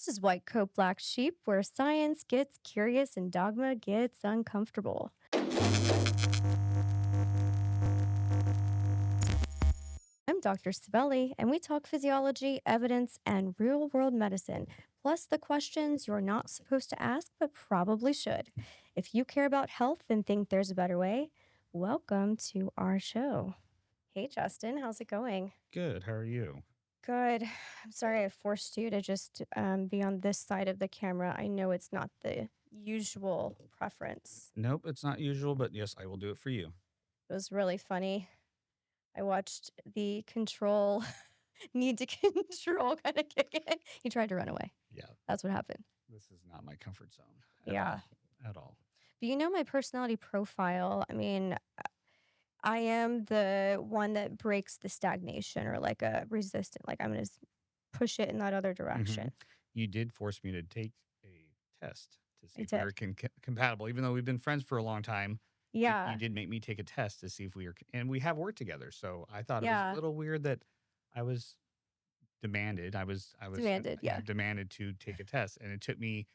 This is White Coat Black Sheep, where science gets curious and dogma gets uncomfortable. I'm Dr. Civelli, and we talk physiology, evidence, and real world medicine, plus the questions you're not supposed to ask but probably should. If you care about health and think there's a better way, welcome to our show. Hey, Justin, how's it going? Good. How are you? Good. I'm sorry I forced you to just be on this side of the camera. I know it's not the usual preference. Nope, it's not usual, but yes, I will do it for you. It was really funny. I watched the control, need to control kind of kick in. He tried to run away. Yeah, That's what happened. this is not my comfort zone at Yeah. all. At all. But you know my personality profile. I mean, I am the one that breaks the stagnation or like a resistant. Like I'm going to push it in that other hmm direction. You did force me to take a test to see I if we did. were compatible, even though we've been friends for a long time. You Yeah. did make me take a test to see if we were, and we have worked together. So I thought it was a Yeah. little weird that I was demanded. I was Demanded. yeah Yeah. demanded to take a test, and it took me.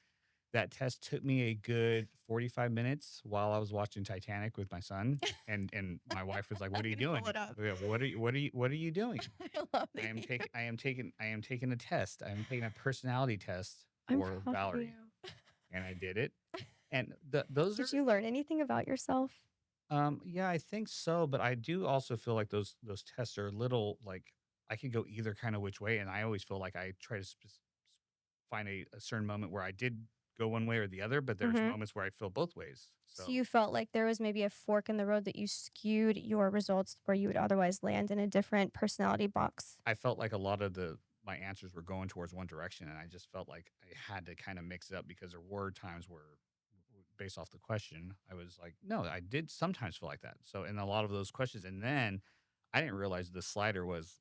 That test took me a good 45 minutes while I was watching Titanic with my son, and my wife was like, I'm "What are you going to doing? pull it up. Yeah, what are you doing?" I love I am it. taking I am taking a test. I am taking a personality test I'm for proud of you. Valerie, and I did it. And those are Did you learn anything about yourself? yeah, I think so, but I do also feel like those tests are a little like I can go either kind of which way, and I always feel like I try to find a certain moment where I did go one way or the other, but there's Mm-hmm. moments where I feel both ways. So So you felt like there was maybe a fork in the road that you skewed your results where you would otherwise land in a different personality box. I felt like a lot of my answers were going towards one direction, and I just felt like I had to kind of mix it up because there were times where, based off the question, I was like, no, I did sometimes feel like that. So in a lot of those questions, and then I didn't realize the slider was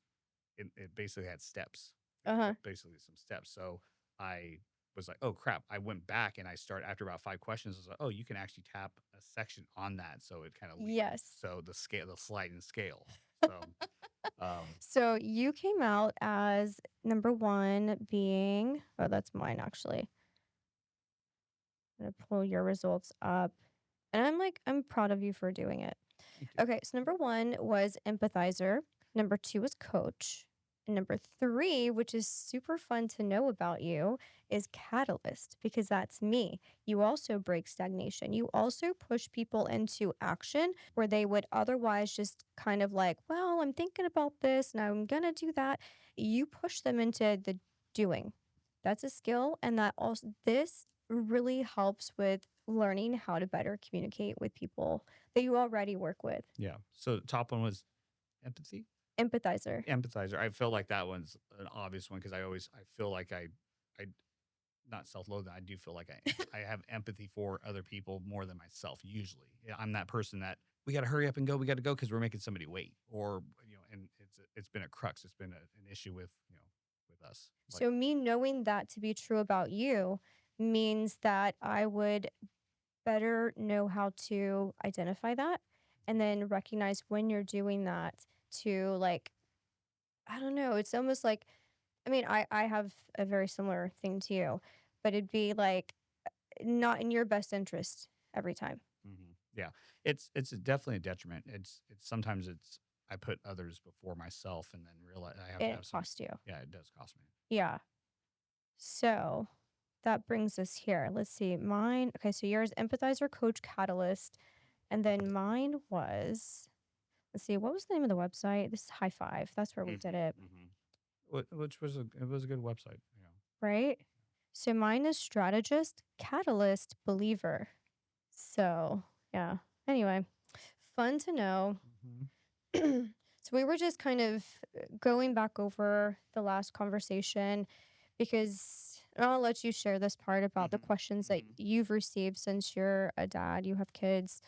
it basically had steps. It was Uh-huh. basically some steps. So I was like, oh crap. I went back and I started after about 5 questions. I was like, oh, you can actually tap a section on that. So it kind of leads. Yes. So the sliding scale. So So you came out as number one being, oh, that's mine actually. I'm going to pull your results up. And I'm proud of you for doing it. thank you. Okay, so number one was empathizer. Number two was coach. And number three, which is super fun to know about you, is catalyst because that's me. You also break stagnation. You also push people into action where they would otherwise just kind of like, well, I'm thinking about this and I'm going to do that. You push them into the doing. That's a skill. And that also, this really helps with learning how to better communicate with people that you already work with. Yeah. So the top one was empathy. Empathizer. Empathizer. I feel like that one's an obvious one because I feel like I not self-loathing. I do feel like I have empathy for other people more than myself. Usually, yeah, I'm that person that we got to hurry up and go. We got to go because we're making somebody wait, or and it's been a crux. It's been an issue with with us. Like, So, me knowing that to be true about you means that I would better know how to identify that and then recognize when you're doing that to, like, I don't know, it's almost like, I mean, I have a very similar thing to you, but it'd be like not in your best interest every time. yeah, it's definitely a detriment. It's sometimes it's I put others before myself, and then realize I have to It have some. costs you. Yeah, it does cost me. Yeah. So that brings us here. Let's see. Mine, okay, so yours empathizer, coach, catalyst. And then mine was, let's see, what was the name of the website? This is High Five. That's where we did it, Which was it was a good website. right? So mine is strategist, catalyst, believer. So yeah. Anyway, fun to know. Mhm. So we were just kind of going back over the last conversation because I'll let you share this part about the Mhm. questions that Mhm. you've received since you're a dad, you have kids,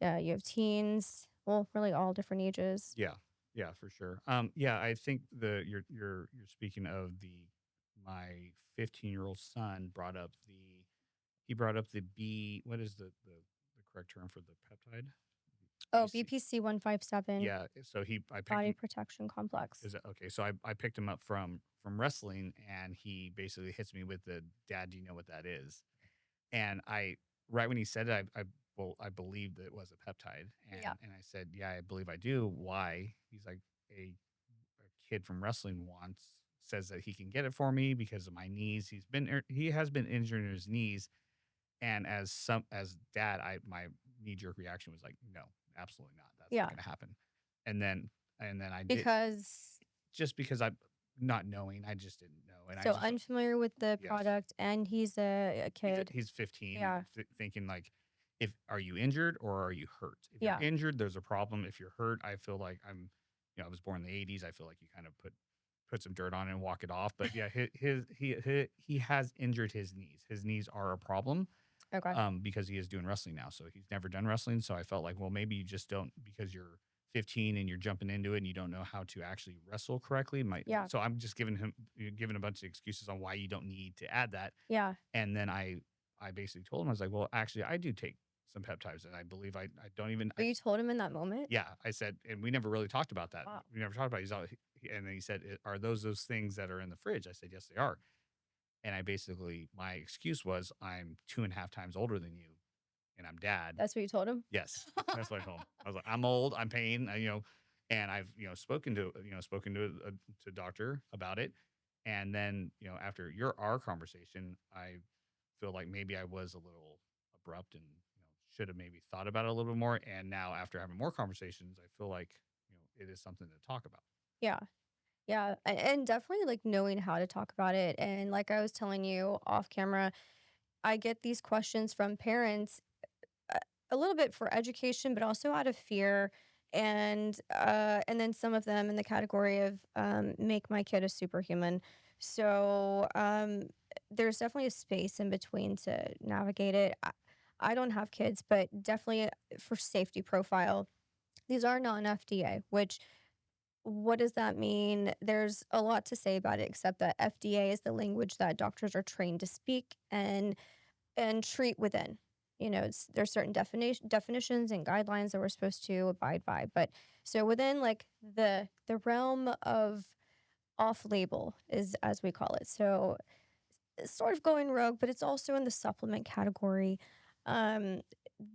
you have teens, well, really all different ages. Yeah, yeah, for sure. Yeah, I think you're speaking of my 15-year-old son brought up the he brought up the B. What is the correct term for the peptide? Oh, BC. BPC 157, Yeah, so I picked body him. protection complex. Is it okay? So I picked him up from wrestling, and he basically hits me with the dad. Do you know what that is? And I right when he said it, I believed that it was a peptide, Yeah. and I said, yeah, I believe I do. Why? He's like a kid from wrestling wants says that he can get it for me because of my knees. He has been injured in his knees, and as dad, I my knee jerk reaction was like, no, absolutely not. That's not Yeah. going to happen. And then I did Because just because I not knowing, I just didn't know, and I so just unfamiliar with the yes. product and he's a kid. He's 15, Yeah. thinking like, if are you injured or are you hurt? If you're Yeah. injured, there's a problem. If you're hurt, I feel like I was born in the 80s. I feel like you kind of put some dirt on it and walk it off. But yeah, he has injured his knees. His knees are a problem, Okay. because he is doing wrestling now. So he's never done wrestling. So I felt like, well, maybe you just don't because you're 15 and you're jumping into it and you don't know how to actually wrestle correctly. Yeah. So I'm just giving a bunch of excuses on why you don't need to add that. Yeah. And then I basically told him, I was like, well, actually, I do take some peptides, and I believe I don't even Oh, you told him in that moment? yeah, I said, and we never really talked about that. Wow. We never talked about it. And then he said, are those things that are in the fridge? I said, yes, they are. And I basically my excuse was, I'm 2.5 times older than you, and I'm dad. That's what you told him? Yes, that's what I told him. I was like, I'm old, I'm paying, and I've spoken to doctor about it, and then after our conversation, I feel like maybe I was a little abrupt and should have maybe thought about it a little bit more. And now after having more conversations, I feel like it is something to talk about. Yeah. Yeah. And definitely like knowing how to talk about it. And like I was telling you off camera, I get these questions from parents a a little bit for education, but also out of fear. And then some of them in the category of make my kid a superhuman. So there's definitely a space in between to navigate it. I don't have kids, but definitely for safety profile, these are not an FDA, which what does that mean? There's a lot to say about it, except that FDA is the language that doctors are trained to speak and treat within. There's certain definitions and guidelines that we're supposed to abide by. But so within like the realm of off label is as we call it. So it's sort of going rogue, but it's also in the supplement category. Um,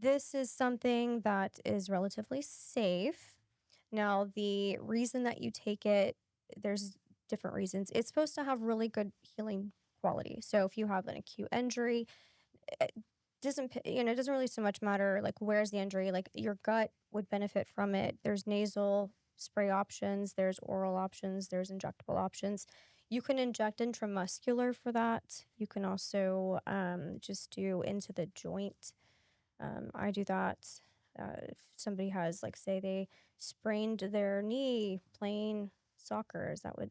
this is something that is relatively safe. Now, the reason that you take it, there's different reasons. It's supposed to have really good healing quality. So if you have an acute injury, it it doesn't really so much matter like where's the injury. Like your gut would benefit from it. There's nasal spray options, there's oral options, there's injectable options. You can inject intramuscular for that. You can also just do into the joint. I do that. If somebody has, like, say they sprained their knee playing soccer, is that what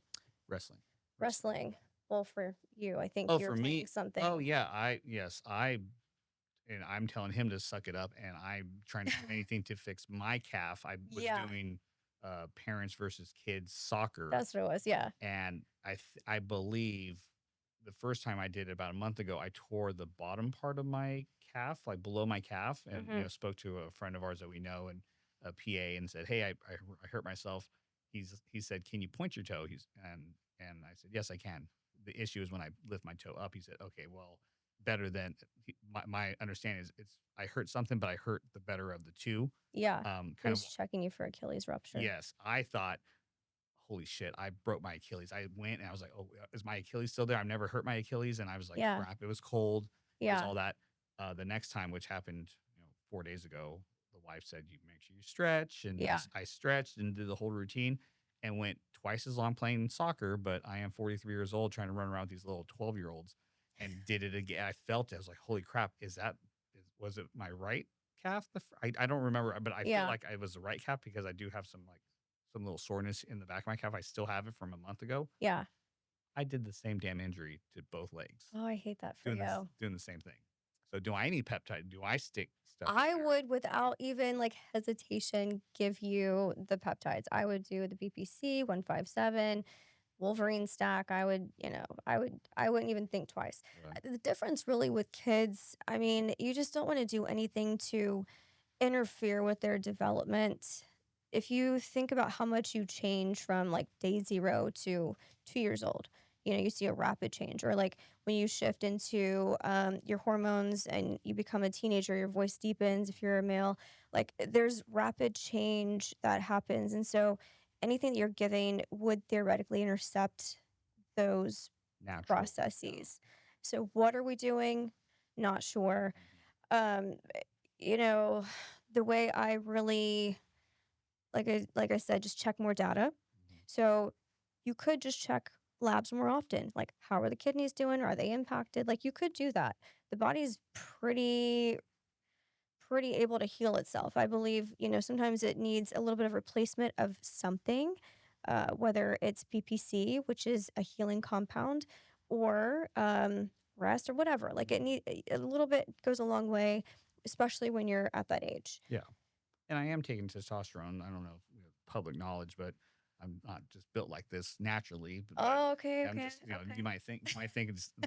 Wrestling, wrestling. wrestling? Well, for you, I think Oh, you're for playing me, oh something. yeah, and I'm telling him to suck it up, and I'm trying to do anything to fix my calf. I was Yeah, doing parents versus kids soccer, that's what it was. Yeah. and I believe the first time I did it about a month ago, I tore the bottom part of my calf, like below my calf, and Hmm. spoke to a friend of ours that we know and a PA and said, "Hey, I hurt myself." He said, "Can you point your toe?" And I said, "Yes, I can." The issue is when I lift my toe up. He said, "Okay, well, better than my understanding is it's I hurt something, but I hurt the better of the two." Yeah. He Kind of was checking you for Achilles rupture. yes, I thought holy shit, I broke my Achilles. I went and I was like, oh, is my Achilles still there? I've never hurt my Achilles. And I was like, Yeah. crap, it was cold. It was Yeah. all that. The next time, which happened, 4 days ago, the wife said, you make sure you stretch. And Yeah. I stretched and did the whole routine and went twice as long playing soccer. But I am 43 years old trying to run around with these little 12-year-olds and did it again. I felt it. I was like, holy crap, was it my right calf? I don't remember, but I feel Yeah. like it was the right calf because I do have some little soreness in the back of my calf. I still have it from a month ago. Yeah. I did the same damn injury to both legs, Oh, I hate that for you. doing the same thing. So do I need peptide? Do I stick stuff in I there? would, without even like hesitation, give you the peptides. I would do the BPC 157, Wolverine stack. I wouldn't even think twice. Okay. The difference really with kids, I mean, you just don't want to do anything to interfere with their development. If you think about how much you change from like day 0 to 2 years old, you see a rapid change. Or like when you shift into your hormones and you become a teenager, your voice deepens if you're a male. Like there's rapid change that happens. And so anything that you're giving would theoretically intercept those Natural. Yeah. processes. So what are we doing? Not sure. Mhm. Um, you know, the way I really like I said, just check more data. Mhm. So you could just check labs more often. Like how are the kidneys doing? Are they impacted? Like you could do that. The body's pretty able to heal itself. I believe, sometimes it needs a little bit of replacement of something, whether it's PPC, which is a healing compound, or rest or whatever. Like it Mhm. need a little bit goes a long way, especially when you're at that age. Yeah. And I am taking testosterone. I don't know if public knowledge, but I'm not just built like this naturally. But Oh, okay, I'm okay, just, okay. you might think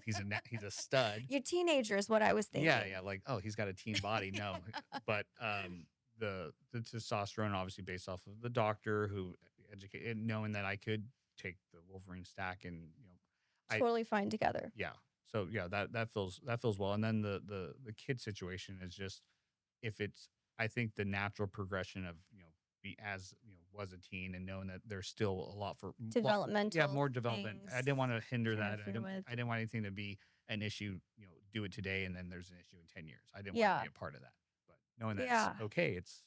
he's a stud. Your teenager is what I was Yeah, thinking. yeah, like, oh, he's got a teen body. No, but the testosterone obviously based off of the doctor who educated, knowing that I could take the Wolverine stack, and I Totally fine together. yeah. So yeah, that feels well. And then the kid situation is just, if it's, I think the natural progression of, be as, was a teen, and knowing that there's still a lot yeah, Developmental more development. I didn't want things to hinder to that. I interfere didn't with. I didn't want anything to be an issue, do it today and then there's an issue in 10 years. I didn't want to be Yeah. a part of that. But knowing that it's Yeah. okay, it's,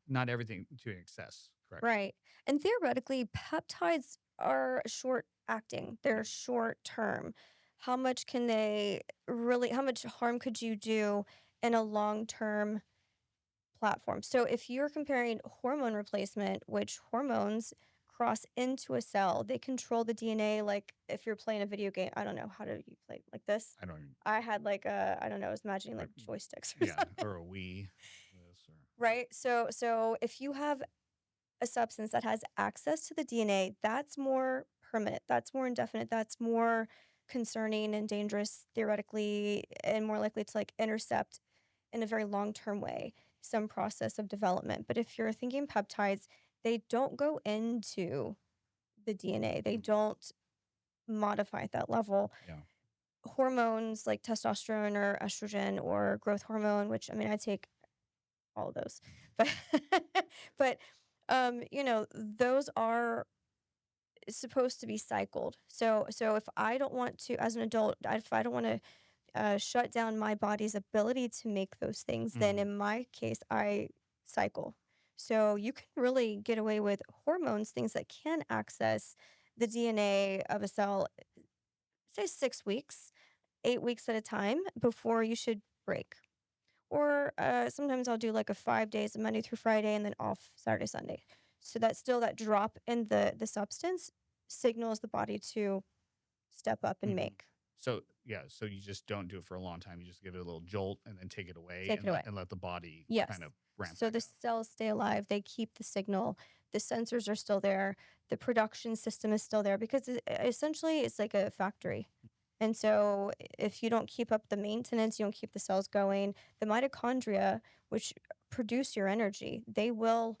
not everything to an excess. Correct. Right. And theoretically, peptides are short acting, they're Mhm. short term. How much harm could you do in a long term platform? So, if you're comparing hormone replacement, which hormones cross into a cell, they control the DNA. Like if you're playing a video game, I don't know, how do you play like this? I don't even, I had like I don't know, I was imagining like, like joysticks or yeah, something. or a Wii, this or Right. So if you have a substance that has access to the DNA, that's more permanent, that's more indefinite, that's more concerning and dangerous theoretically, and more likely to like intercept in a very long term way some process of development. But if you're thinking peptides, they don't go into the DNA, they Mhm. don't modify at that level. Yeah. Hormones like testosterone or estrogen or growth hormone, which I mean, I take all of those, but but those are supposed to be cycled. So if I don't want to, as an adult, if I don't want to shut down my body's ability to make those things, then Mhm. in my case, I cycle. So you can really get away with hormones, things that can access the DNA of a cell, say 6 weeks, 8 weeks at a time before you should break. Or sometimes I'll do like a 5 days, Monday through Friday, and then off Saturday, Sunday. So that still that drop in the substance signals the body to step up and Mhm. make. So yeah, so you just don't do it for a long time. You just give it a little jolt and then take it away, Take and it away. let the body kind Yes. of ramp So back the up. cells stay alive. They keep the signal. The sensors are still there. The production system is still there because essentially it's like a factory. And so if you don't keep up the maintenance, you don't keep the cells going, the mitochondria, which produce your energy, they'll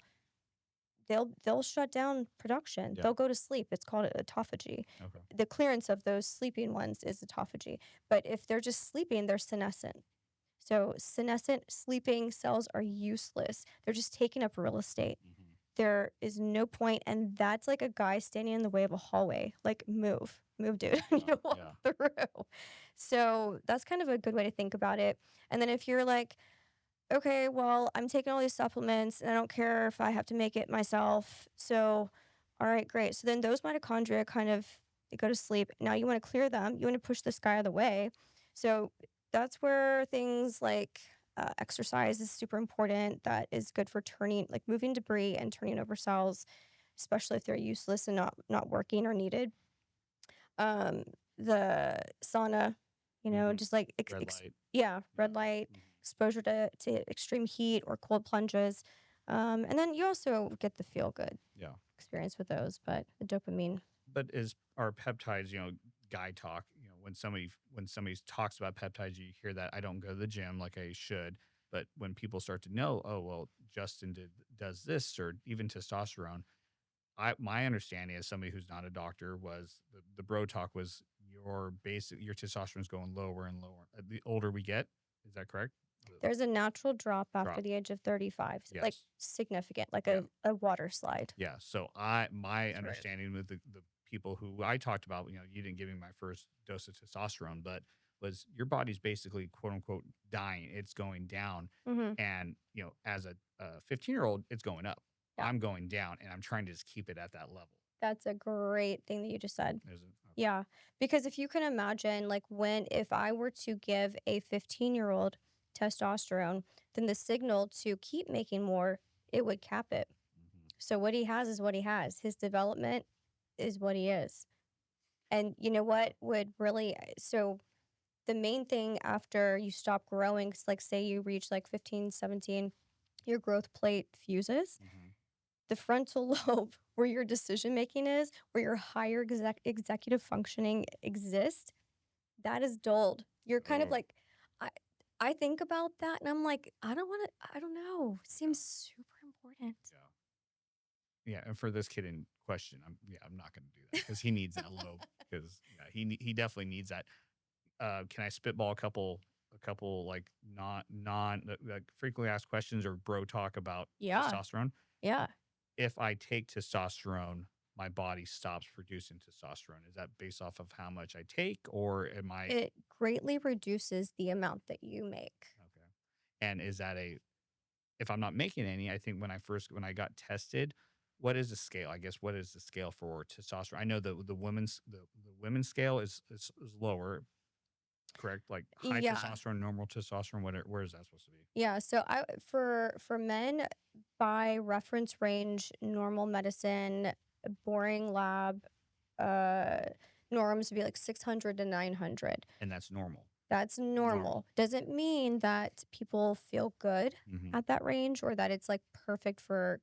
shut down production. Yeah. They'll go to sleep. It's called autophagy. Okay. The clearance of those sleeping ones is autophagy. But if they're just sleeping, they're senescent. So senescent sleeping cells are useless. They're just taking up real estate. Mhm. There is no point, and that's like a guy standing in the way of a hallway. Like move, dude. You Yeah. know, walk Yeah. through. So that's kind of a good way to think about it. And then if you're like, okay, well, I'm taking all these supplements and I don't care if I have to make it myself. So, all right, great. So then those mitochondria kind of they go to sleep. Now you want to clear them. You want to push this guy out of the way. So that's where things like exercise is super important. That is good for turning, like moving debris and turning over cells, especially if they're useless and not working or needed. Um, the sauna, Mhm. just like Red light. yeah, Yeah. red light, Mhm. exposure to extreme heat or cold plunges. And then you also get the feel good Yeah. experience with those, but the dopamine. But is our peptides, guy talk, when somebody talks about peptides, you hear that. I don't go to the gym like I should, But when people start to know, oh well, does this, or even testosterone, my understanding as somebody who's not a doctor was the bro talk was your testosterone's going lower and lower the older we get. Is that correct? The There's a natural drop after drop. the age of 35, like Yes. significant, like Yeah. a water slide. Yeah. So my That's what it is. understanding with the people who I talked about, you didn't give me my first dose of testosterone, but was your body's basically quote unquote dying. It's going down. Mhm. And, as a 15-year-old, it's going up. Yeah. I'm going down and I'm trying to just keep it at that level. That's a great thing that you just said. Is it? Okay. Yeah, because if you can imagine, like, if I were to give a 15-year-old testosterone, then the signal to keep making more, it would cap it. Mhm. So what he has is what he has. His development is what he is. And you know what would really so the main thing after you stop growing, like say you reach like 15, 17, your growth plate fuses. Mhm. The frontal lobe, where your decision making is, where your higher executive functioning exists, that is dulled. You're kind of Oh, like, I, I think about that and I'm like, I don't know. It yeah. seems super important. Yeah. Yeah, and for this kid in question, I'm not gonna do that because he needs that low because, yeah, he definitely needs that. Can I spitball a couple, like, like, frequently asked questions or bro talk about Yeah. testosterone? Yeah. If I take testosterone, my body stops producing testosterone. Is that based off of how much I take, or am I It greatly reduces the amount that you make. okay? And is that a if I'm not making any, I think when I got tested, what is the scale? I guess what is the scale for testosterone? I know the women's scale is lower, correct? Like high Yeah. testosterone, normal testosterone. Where is that supposed to be? Yeah, so I for men by reference range, normal medicine, boring lab, uh norms would be like 600 to 900. And that's normal. That's Normal. normal. Doesn't mean that people feel good Hmm. at that range or that it's like perfect for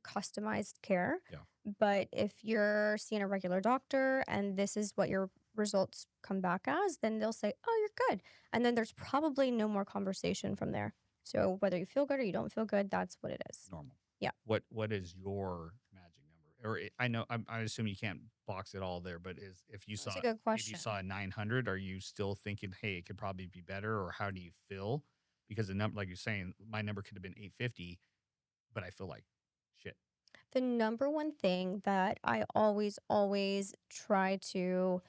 customized care. Yeah. But if you're seeing a regular doctor and this is what your results come back as, then they'll say, "Oh, you're good." And then there's probably no more conversation from there. So whether you feel good or you don't feel good, that's what it is. Normal. Yeah. What is your magic number? Or I know I assume you can't box it all there, but is That's a good if you question. saw a 900, are you still thinking, hey, it could probably be better, or how do you feel? Because the number, like you're saying, my number could have been 850, but I feel like shit. The number one thing that I always try to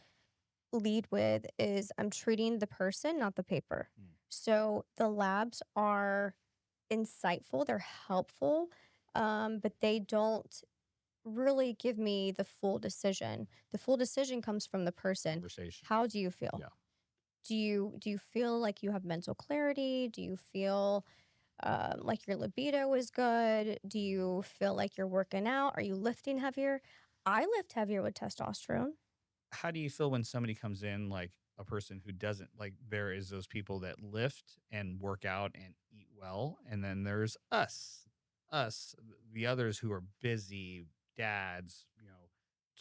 lead with is I'm treating the person, not the paper. Mm. So the labs are insightful, they're helpful, but they don't really give me the full decision. The full decision comes from the person. Conversation. How do you feel? Yeah. Do you feel like you have mental clarity? Do you feel like your libido is good? Do you feel like you're working out? Are you lifting heavier? I lift heavier with testosterone. How do you feel when somebody comes in, like a person who doesn't, like, there is those people that lift and work out and eat well, and then there's us, the others who are busy dads,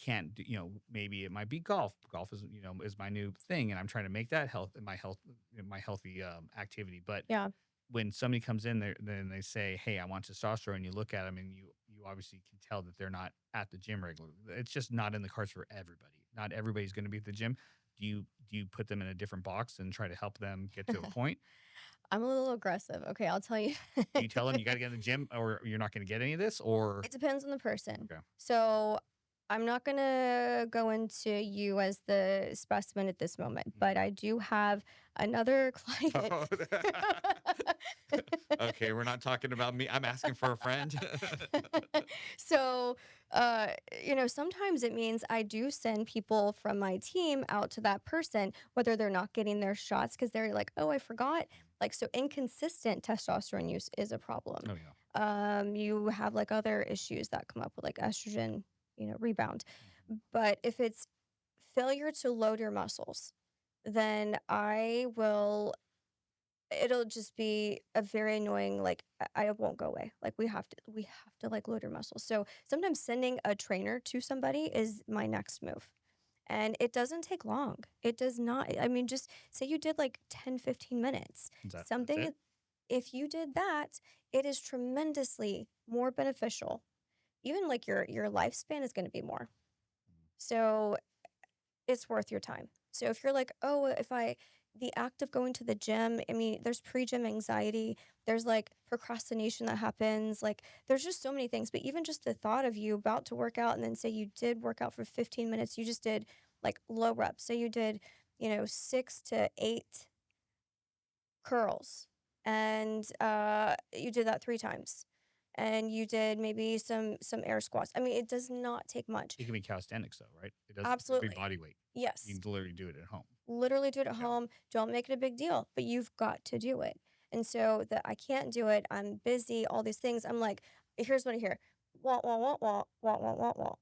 can't do, maybe it might be golf is my new thing, and I'm trying to make that my healthy activity. But Yeah. when somebody comes in there, then they say, hey, I want testosterone, you look at them and you obviously can tell that they're not at the gym regularly. It's just not in the cards for everybody. Not everybody's going to be at the gym. Do you put them in a different box and try to help them get to a point? I'm a little aggressive. Okay, I'll tell you. Do you tell them you got to get in the gym or you're not going to get any of this? Or It depends on the person. okay. So I'm not going to go into you as the specimen at this moment, but I do have another client. Okay, we're not talking about me. I'm asking for a friend. So, uh, sometimes it means I do send people from my team out to that person, whether they're not getting their shots because they're like, oh, I forgot. Like, so inconsistent testosterone use is a problem. Oh yeah. You have like other issues that come up with like estrogen, rebound. Mhm. But if it's failure to load your muscles, then it'll just be a very annoying, like I won't go away. Like we have to like load your muscles. So sometimes sending a trainer to somebody is my next move. And it doesn't take long. It does not. I mean, just say you did like 10, 15 minutes. That's Something it. if you did that, it is tremendously more beneficial. Even like your lifespan is going to be more. So it's worth your time. So if you're like, oh, if I, the act of going to the gym, I mean, there's pre gym anxiety, there's like procrastination that happens. Like, there's just so many things. But even just the thought of you about to work out and then say you did work out for 15 minutes, you just did like low reps. So you did, 6 to 8 curls and you did that 3 times and you did maybe some air squats. I mean, it does not take much. It can be calisthenics though, right? It doesn't be Absolutely. body weight. You Yes. can literally do it at home. Literally do it at Yeah. home. Don't make it a big deal, but you've got to do it. And so that I can't do it, I'm busy, all these things. I'm like, here's what I hear. Wah, wah, wah, wah, wah, wah, wah, wah.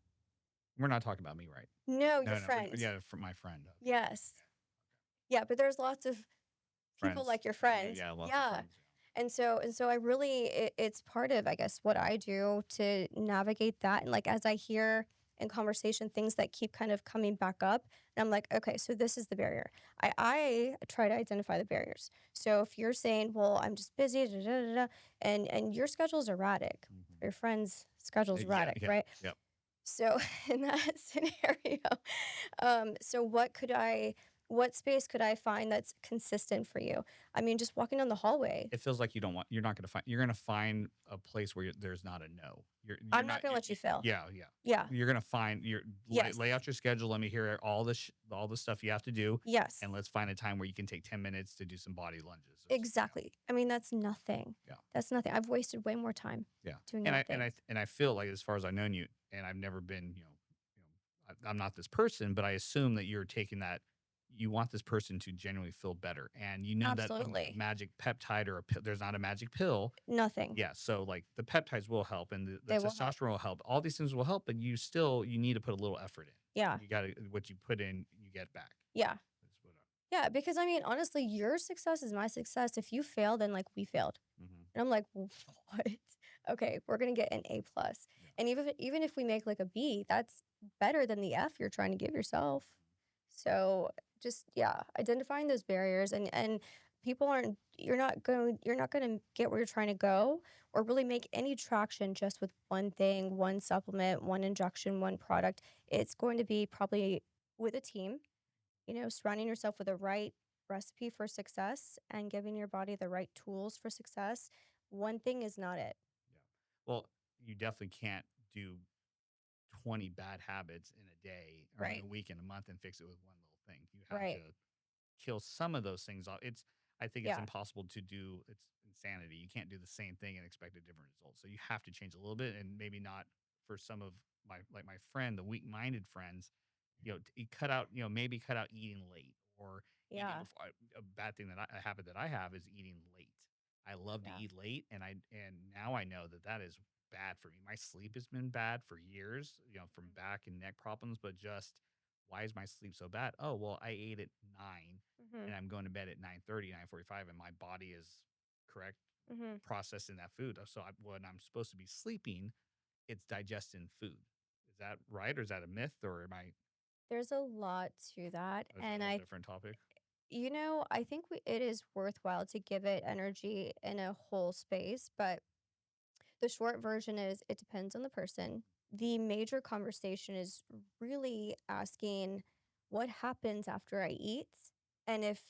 We're not talking about me, right? No, your No, no. friend. Yeah, for my friend. Okay. Yes. Okay. Yeah, but there's lots of people Friends. like your Yeah, friend. yeah, lots of Yeah. friends. And so I really it's part of, I guess, what I do to navigate that. And like as I hear in conversation things that keep kind of coming back up, and I'm like, okay, so this is the barrier. I try to identify the barriers. So if you're saying, well, I'm just busy, da, da, da, da, and your schedule's erratic, Yeah. your friend's schedule's Yeah, erratic, yeah, right? yep. So in that scenario, so what space could I find that's consistent for you? I mean, just walking down the hallway. It feels like you're not gonna find you're gonna find a place where there's not a no. You're I'm not not gonna let you fail. yeah, yeah. Yeah. You're gonna find Yes. lay out your schedule. Let me hear all the stuff you have to do, Yes. and let's find a time where you can take 10 minutes to do some body lunges. Exactly. I mean, that's nothing. Yeah, That's nothing. I've wasted way more time yeah. doing And other things. I feel like as far as I've known you, and I've never been, I'm not this person, but I assume that you're taking that. You want this person to genuinely feel better, and you know that a Absolutely. magic peptide or a pill, there's not a magic pill. Nothing. Yeah, so, like, the peptides will help and the They will help. testosterone will help. All these things will help, but you need to put a little effort Yeah. in. You gotta what you put in, you get back. Yeah. That's what Yeah. Because I mean, honestly, your success is my success. If you fail, then like we failed. Mhm. And I'm like, what? Okay, we're gonna get an A plus. Yeah. And even if we make like a B, that's better than the F you're trying to give yourself. So just yeah, identifying those barriers and people aren't you're not going to get where you're trying to go or really make any traction just with one thing, one supplement, one injection, one product. It's going to be probably with a team, surrounding yourself with the right recipe for success and giving your body the right tools for success. One thing is not it. Yeah. Well, you definitely can't do 20 bad habits in a day or in Right. a week, in a month, and fix it with one little thing. You have to Right. kill some of those things off. I think it's Yeah. impossible to do. It's insanity. You can't do the same thing and expect a different result. So you have to change a little bit, and maybe not for some of my friend, the weak-minded friends. Cut out. Maybe cut out eating late or eating Yeah. before. A bad thing a habit that I have is eating late. I love to Yeah. eat late, and now I know that is bad for me. My sleep has been bad for years. From back and neck problems, but just why is my sleep so bad? Oh, well, I ate at 9 Mhm. and I'm going to bed at 9:30, 9:45, and my body is correct Mhm. processing that food. So when I'm supposed to be sleeping, it's digesting food. Is that right? Or is that a myth? Or am I, There's a lot to that, or is that a and whole different topic? I think it is worthwhile to give it energy in a whole space, but the short version is it depends on the person. The major conversation is really asking what happens after I eat, and if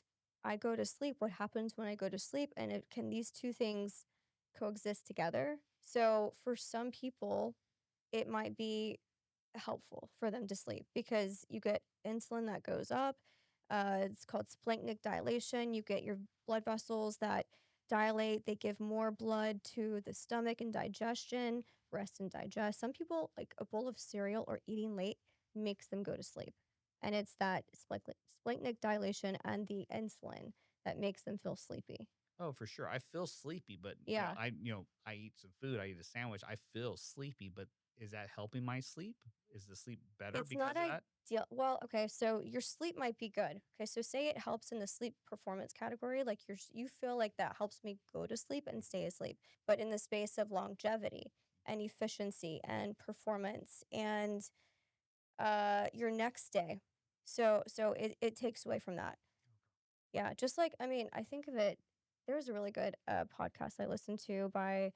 I go to sleep, what happens when I go to sleep, and can these two things coexist together? So for some people, it might be helpful for them to sleep because you get insulin that goes up. It's called splanchnic dilation. You get your blood vessels that dilate. They give more blood to the stomach and digestion, rest and digest. Some people, like a bowl of cereal or eating late, makes them go to sleep. And it's that splanchnic dilation and the insulin that makes them feel sleepy. Oh, for sure. I feel sleepy, but Yeah. I eat some food. I eat a sandwich. I feel sleepy, but is that helping my sleep? Is the sleep better It's not because of that? ideal. Well, okay, so your sleep might be good. Okay, so say it helps in the sleep performance category, like you feel like that helps me go to sleep and stay asleep. But in the space of longevity and efficiency and performance and your next day, so it takes away from that. Yeah, just like I mean, I think of it. There was a really good podcast I listened to by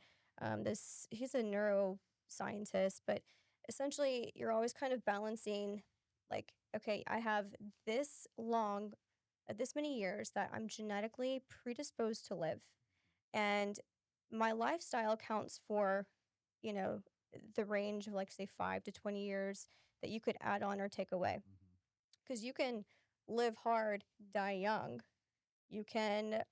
this. He's a neuroscientist, but essentially, you're always kind of balancing, like, okay, I have this long, this many years that I'm genetically predisposed to live, and my lifestyle counts for, you know, the range of like say 5 to 20 years that you could add on or take away, Mhm, because you can live hard, die young. You can,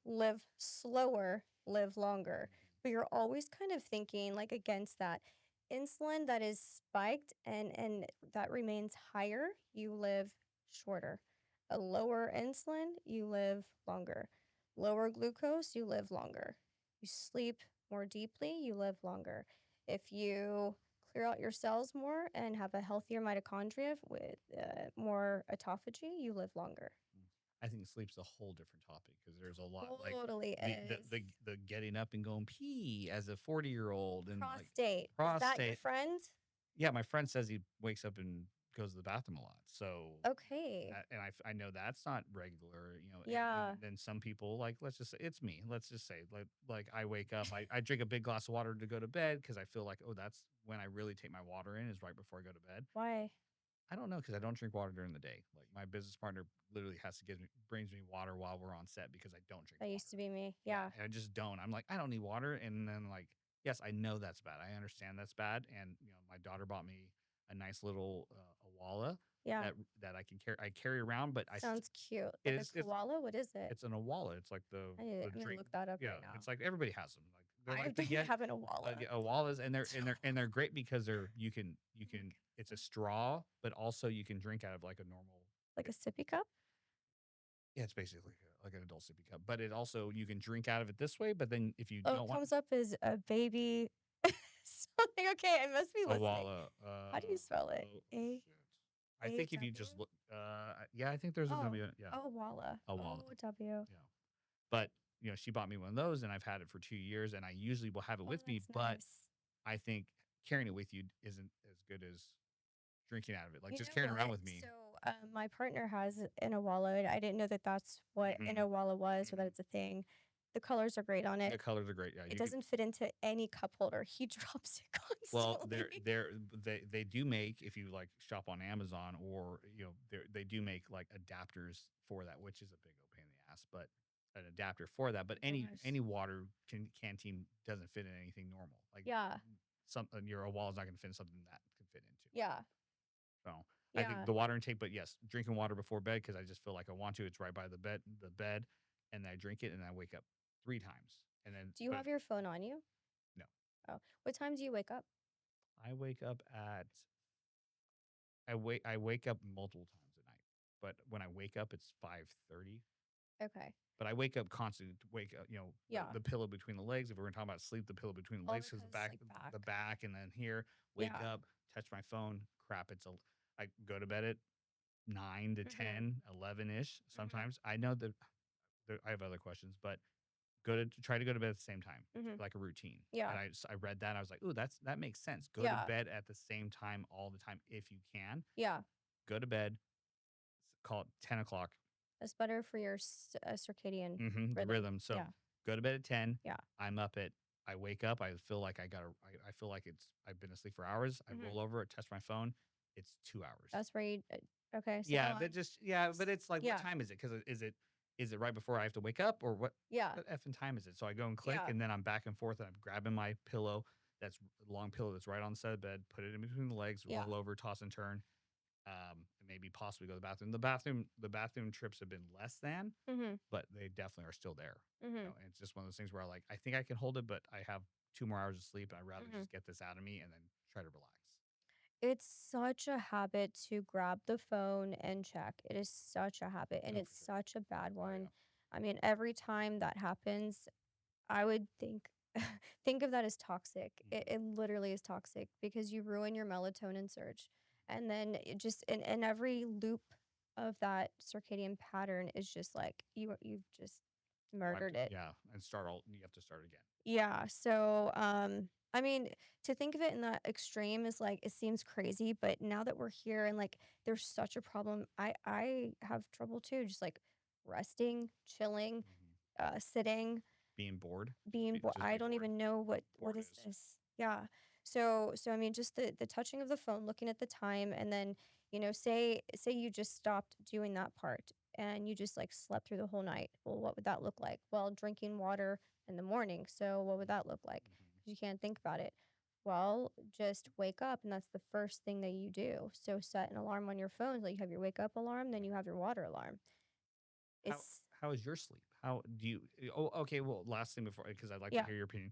live slower, live longer, mhm, but you're always kind of thinking like against that insulin that is spiked and that remains higher, you live shorter. A lower insulin, you live longer. Lower glucose, you live longer. You sleep more deeply, you live longer. If you clear out your cells more and have a healthier mitochondria with more autophagy, you live longer. mm. I think sleep's a whole different topic because there's a lot like Totally is. the getting up and going pee as a 40-year-old and like Prostate. Is that your prostate. friend? Yeah, my friend says he wakes up and goes to the bathroom a lot. So Okay. that, and I know that's not regular, and Yeah. then some people like let's just say it's me. Let's just say like I wake up, I drink a big glass of water to go to bed because I feel like, oh, that's when I really take my water in is right before I go to bed. Why? I don't know because I don't drink water during the day. Like my business partner literally has to brings me water while we're on set because I don't drink That water. used to be me. Yeah, Yeah. and I just don't. I'm like, I don't need water. And then like, yes, I know that's bad. I understand that's bad. And my daughter bought me a nice little awala Yeah. that I can carry. I carry around, but Sounds cute. it Like a is koala? What is it? it's an awala. It's like the I'm gonna drink. look that up Yeah, right now. it's like everybody has them. Like they're I like the didn't get have an awala. awalas, and they're great because you can it's a straw, but also you can drink out of like a normal. Like a sippy cup? Yeah, it's basically like an adult sippy cup, but it also you can drink out of it this way. But then if you Oh, it don't want comes up as a baby something. Okay, I must be a listening. walla, How do you spell it? oh A shit, I A think if you just W? look, yeah, I think there's a Oh, W, yeah, oh, Walla. a walla, O W. yeah. But she bought me one of those, and I've had it for 2 years, and I usually will have it Oh, with me. that's But nice. I think carrying it with you isn't as good as drinking out of it. Like You just know carrying around what? with me. So, my partner has an Awala. I didn't know that that's what an Hmm. Awala was or that Hmm. it's a thing. The colors are great on The it. colors are great. Yeah, It you could. doesn't fit into any cup holder. He drops it Well, constantly. they do make if you like shop on Amazon or they do make like adapters for that, which is a big old pain in the ass, but an adapter for that. But Gosh. any water canteen doesn't fit in anything normal. Like Yeah. your wall is not going to fit in something that can fit into. Yeah. So I think Yeah. the water intake, but yes, drinking water before bed because I just feel like I want to. It's right by the bed, and I drink it, and I wake up 3 times, and then Do you but have your phone on you? no, Oh. What time do you wake up? I wake up at I wake up multiple times a night, but when I wake up, it's 5:30. Okay. But I wake up constantly to wake up, Yeah. the pillow between the legs. If we're gonna talk about sleep, the pillow between the All legs because because like back. the back, and then here, wake Yeah. up, touch my phone. Crap, I go to bed at 9 to Mhm. 10, 11 ish. Mhm. Sometimes I know that I have other questions, but try to go to bed at the same time, Mhm. like a routine. And Yeah. I read that. I was like, ooh, that makes sense. Go to Yeah. bed at the same time all the time if you can. Yeah. Go to bed, call it 10 o'clock. It's better for your circadian The rhythm. rhythm. So Yeah. go to bed at 10. Yeah. I'm up at I wake up. I feel like I feel like I've been asleep for hours. I Mhm. roll over, I touch my phone. It's 2 hours. That's where you okay, so Yeah, on. but it's like, what Yeah. time is it? Because is it right before I have to wake up, or Yeah. what effing time is it? So I go and click, Yeah. and then I'm back and forth, and I'm grabbing my pillow, that's a long pillow that's right on the side of the bed, put it in between the legs, Yeah. roll over, toss and turn, and maybe possibly go to the bathroom. The bathroom trips have been less than, Mhm. but they definitely are still there. Mhm. And it's just one of those things where I think I can hold it, but I have 2 more hours of sleep, and I'd rather Mhm. just get this out of me and then try to relax. It's such a habit to grab the phone and check. It is such a habit, and Oh, it's for sure. such a bad Oh one. yeah. I mean, every time that happens, I would think think of that as toxic. It, Hmm. it literally is toxic because you ruin your melatonin surge. And then it just and every loop of that circadian pattern is just like you've just murdered it. Yeah, and start all. You have to start again. Yeah. So I mean, to think of it in that extreme is like it seems crazy, but now that we're here and like there's such a problem, I have trouble too, just like resting, chilling. sitting, Being bored, being bo just I be don't bored. even know what Bored is is this? Yeah. So I mean, just the touching of the phone, looking at the time, and then, say you just stopped doing that part and you just, like, slept through the whole night. Well, what would that look like? Well, drinking water in the morning, so what would that look like? mhm. 'Cause you can't think about it. Well, just wake up, and that's the first thing that you do. So set an alarm on your phone, like, you have your wake up alarm, then Yeah. you have your water alarm. How It's how is your sleep? How do you oh, okay, well, last thing before, because I'd like to Yeah, hear your opinion.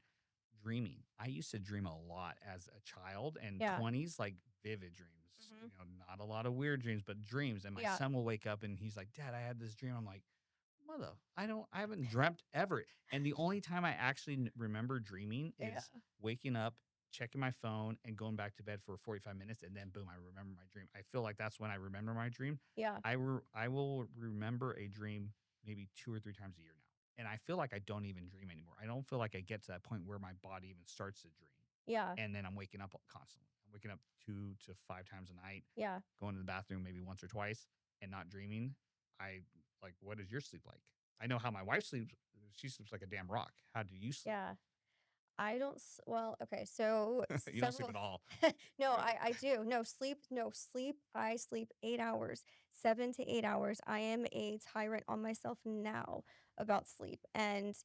Dreaming. I used to dream a lot as a child and yeah, 20s, like vivid dreams, mhm, not a lot of weird dreams, but dreams. And my yeah, son will wake up and he's like, Dad, I had this dream. I'm like, Mother, I haven't dreamt ever. And the only time I actually remember dreaming yeah, is waking up, checking my phone, and going back to bed for 45 minutes. And then, boom, I remember my dream. I feel like that's when I remember my dream. yeah, I will remember a dream maybe 2 or 3 times a year now. And I feel like I don't even dream anymore. I don't feel like I get to that point where my body even starts to dream. yeah, And then I'm waking up constantly. I'm waking up 2 to 5 times a night, yeah. going to the bathroom maybe once or twice and not dreaming. I like, what is your sleep like? I know how my wife sleeps. She sleeps like a damn rock. How do you sleep? Yeah. I don't well, okay, so You don't sleep several at all. No, Good. I do. No, sleep, I sleep 8 hours, 7 to 8 hours. I am a tyrant on myself now about sleep, and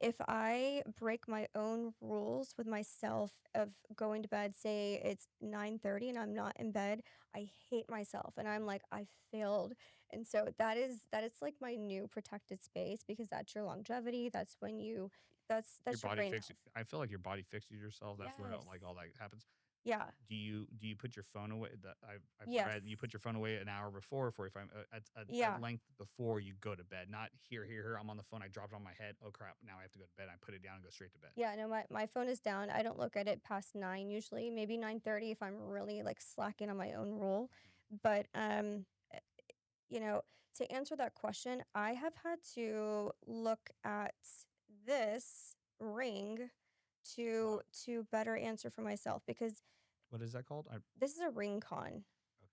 if I break my own rules with myself of going to bed, say it's 9:30 and I'm not in bed, I hate myself, and I'm like, "I failed," and so that is, like, my new protected space because that's your longevity, that's when you Your that's your body brain fixes. health. I feel like your body fixes yourself. That's where Yes. like all that happens. Yeah. Do you put your phone away? That I've Yes. read you put your phone away an hour before, 45 at Yeah. length before you go to bed. Not here. I'm on the phone. I dropped it on my head. Oh crap! Now I have to go to bed. I put it down and go straight to bed. Yeah, no, my phone is down. I don't look at it past 9 usually, maybe 9:30 if I'm really, like, slacking on my own rule. Mhm. But, you know, to answer that question, I have had to look at this ring Uh, to better answer for myself because what is that called? this is a ring con, Okay.